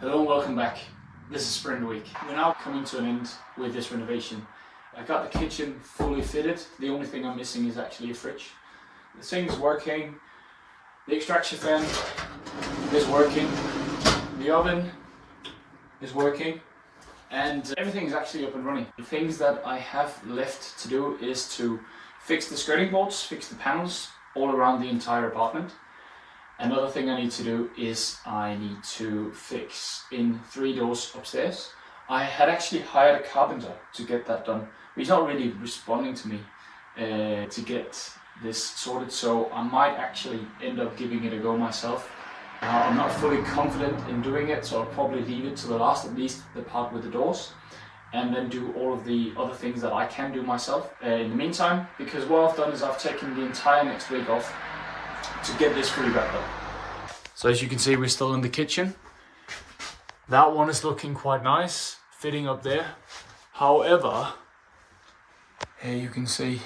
Hello and welcome back. This is Spring Week. We're now coming to an end with this renovation. I got the kitchen fully fitted. The only thing I'm missing is actually a fridge. The sink is working, the extraction fan is working, the oven is working, and everything is actually up and running. The things that I have left to do is to fix the skirting boards, fix the panels all around the entire apartment. Another thing I need to do is I need to fix in 3 doors upstairs. I had actually hired a carpenter to get that done. He's not really responding to me to get this sorted, so I might actually end up giving it a go myself. I'm not fully confident in doing it, so I'll probably leave it to the last, at least the part with the doors, and then do all of the other things that I can do myself in the meantime, because what I've done is I've taken the entire next week off to get this fully wrapped up. So as you can see, we're still in the kitchen. That one is looking quite nice, fitting up there. However, here you can see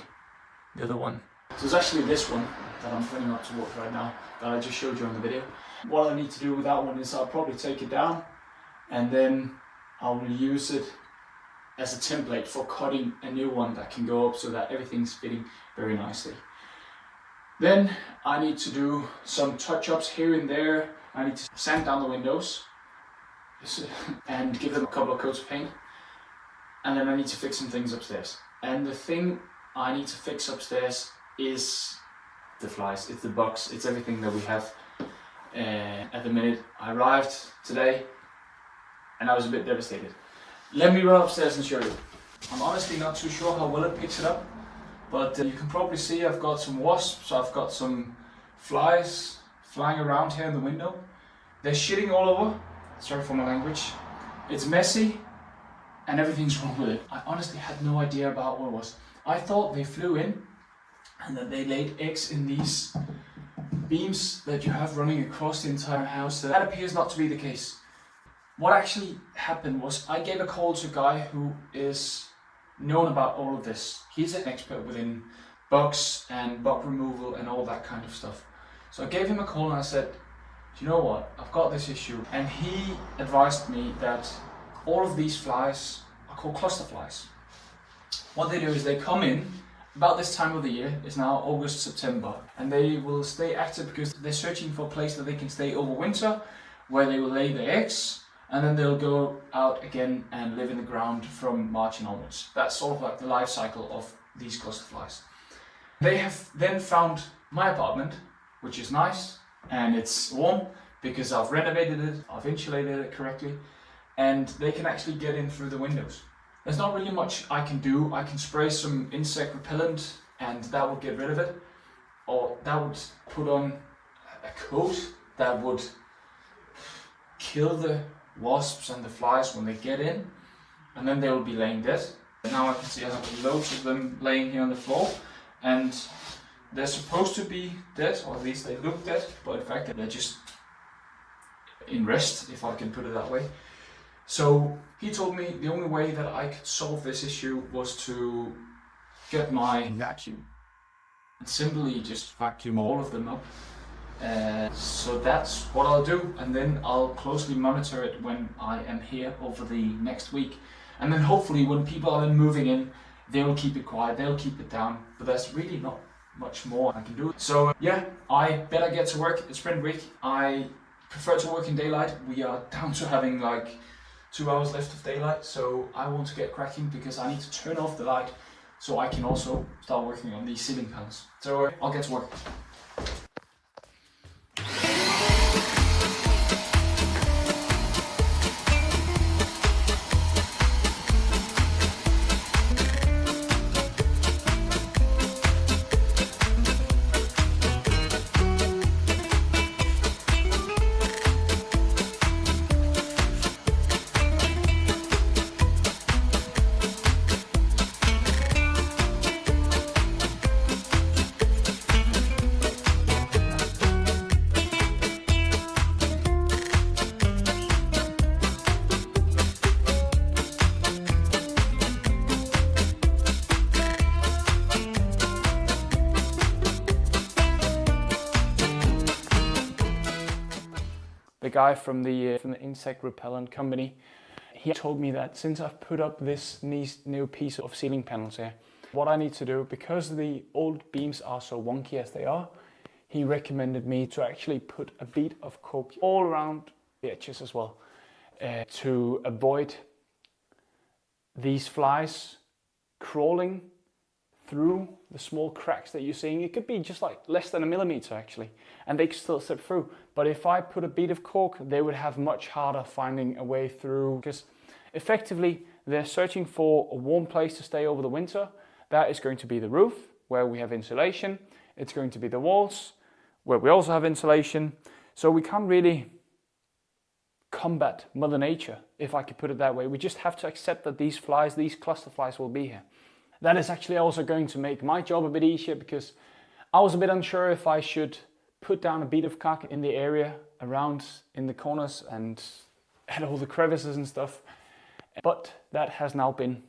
the other one. So it's actually this one that I'm putting up to work right now, that I just showed you on the video. What I need to do with that one is I'll probably take it down and then I will use it as a template for cutting a new one that can go up so that everything's fitting very nicely. Then I need to do some touch-ups here and there. I need to sand down the windows and give them a couple of coats of paint. And then I need to fix some things upstairs. And the thing I need to fix upstairs is the flies, it's the bugs, it's everything that we have at the minute. I arrived today and I was a bit devastated. Let me run upstairs and show you. I'm honestly not too sure how well it picks it up. But you can probably see I've got some wasps, I've got some flies flying around here in the window. They're shitting all over, sorry for my language. It's messy and everything's wrong with it. I honestly had no idea about what it was. I thought they flew in and that they laid eggs in these beams that you have running across the entire house. That appears not to be the case. What actually happened was I gave a call to a guy who is known about all of this. He's an expert within bugs and bug removal and all that kind of stuff. So I gave him a call and I said, do you know what, I've got this issue. And he advised me that all of these flies are called cluster flies. What they do is they come in about this time of the year. It's now August, September, and they will stay active because they're searching for a place that they can stay over winter, where they will lay their eggs. And then they'll go out again and live in the ground from March and onwards. That's sort of like the life cycle of these cluster flies. They have then found my apartment, which is nice and it's warm because I've renovated it, I've insulated it correctly, and they can actually get in through the windows. There's not really much I can do. I can spray some insect repellent and that would get rid of it, or that would put on a coat that would kill the wasps and the flies when they get in, and then they will be laying dead. Now I can see I have loads of them laying here on the floor, and they're supposed to be dead, or at least they look dead, but in fact they're just in rest, if I can put it that way. So he told me the only way that I could solve this issue was to get my vacuum and simply just vacuum all of them up. So that's what I'll do, and then I'll closely monitor it when I am here over the next week, and then hopefully when people are then moving in, they'll keep it quiet, they'll keep it down, but there's really not much more I can do. So yeah, I better get to work. It's Spring Week. I prefer to work in daylight. We are down to having like 2 hours left of daylight, so I want to get cracking because I need to turn off the light so I can also start working on these ceiling panels. So I'll get to work. guy from the insect repellent company. He told me that since I've put up this new piece of ceiling panels here, what I need to do, because the old beams are so wonky as they are, he recommended me to actually put a bead of cork all around the edges as well, to avoid these flies crawling through the small cracks that you're seeing. It could be just like less than a millimeter actually, and they can still slip through. But if I put a bead of cork, they would have much harder finding a way through, because effectively they're searching for a warm place to stay over the winter. That is going to be the roof, where we have insulation. It's going to be the walls, where we also have insulation. So we can't really combat Mother Nature, if I could put it that way. We just have to accept that these flies, these cluster flies, will be here. That is actually also going to make my job a bit easier, because I was a bit unsure if I should put down a bead of caulk in the area around in the corners and at all the crevices and stuff. But that has now been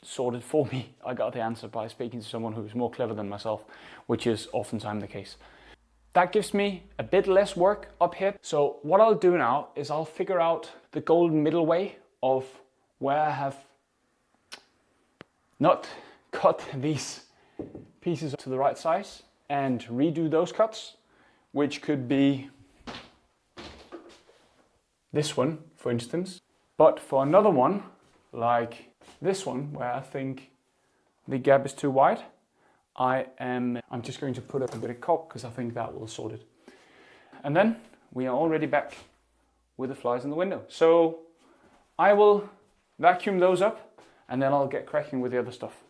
sorted for me. I got the answer by speaking to someone who's more clever than myself, which is oftentimes the case. That gives me a bit less work up here. So what I'll do now is I'll figure out the golden middle way of where I have not cut these pieces to the right size and redo those cuts, which could be this one, for instance. But for another one, like this one, where I think the gap is too wide, I'm just going to put up a bit of caulk, because I think that will sort it. And then we are already back with the flies in the window. So I will vacuum those up, and then I'll get cracking with the other stuff.